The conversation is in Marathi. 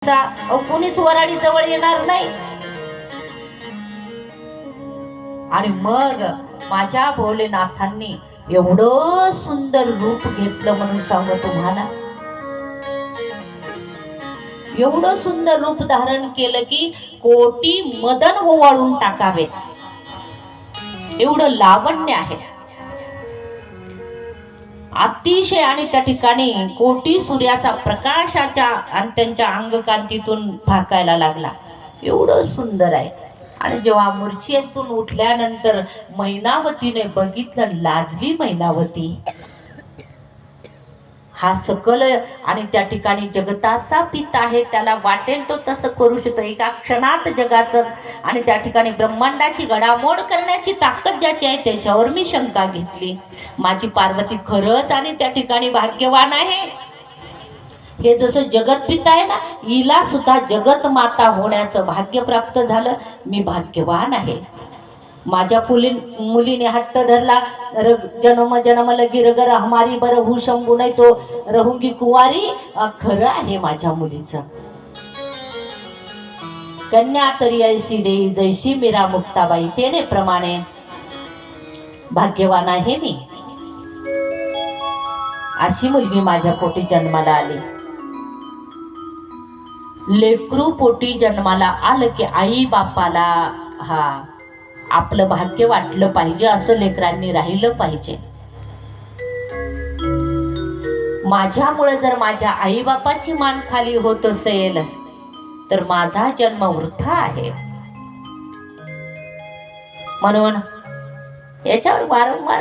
कोणीच वराडी जवळ येणार नाही. आणि मग माझ्या भोलेनाथांनी एवढं सुंदर रूप घेतलं म्हणून सांगू तुम्हाला. एवढं सुंदर रूप धारण केलं की कोटी मदन ओवाळून टाकावे एवढं लावण्य आहे अतिशय. आणि त्या ठिकाणी कोटी सूर्याचा प्रकाशाच्या आणि त्यांच्या अंगकांतीतून भाकायला लागला. एवढं सुंदर आहे. आणि जेव्हा मूर्छेतून उठल्यानंतर मैनावतीने बघितलं, लाजली मैनावती. हा सकल आणि त्या ठिकाणी जगताचा पिता आहे, त्याला वाटेल तो तसं करू शकतो. एका क्षणात जगाचं आणि त्या ठिकाणी ब्रह्मांडाची घडामोड करण्याची ताकद ज्याची आहे त्याच्यावर मी शंका घेतली. माझी पार्वती खरंच आणि त्या ठिकाणी भाग्यवान आहे. हे जसं जगत पिता आहे ना, हिला सुद्धा जगत माता होण्याचं भाग्य प्राप्त झालं. मी भाग्यवान आहे. माझ्या मुलीने हट्ट धरला, जन्म जन्म लगी रगर हमारी बर हू शंभू नाही तो रहूंगी कुवारी. खरं आहे माझ्या मुलीचं. कन्या तरी ऐसी देई जैशी मीरा मुक्ताबाई, तेने प्रमाणे भाग्यवान आहे मी. अशी मुलगी माझ्या पोटी जन्माला आली. लेकरू पोटी जन्माला आलं की आई बापाला आपलं भाग्य वाटलं पाहिजे, असं लेकरांनी राहिलं पाहिजे. माझ्यामुळे जर माझ्या आई बापाची मान खाली होत असेल तर माझा जन्म वृथा आहे. म्हणून याच्यावर वारंवार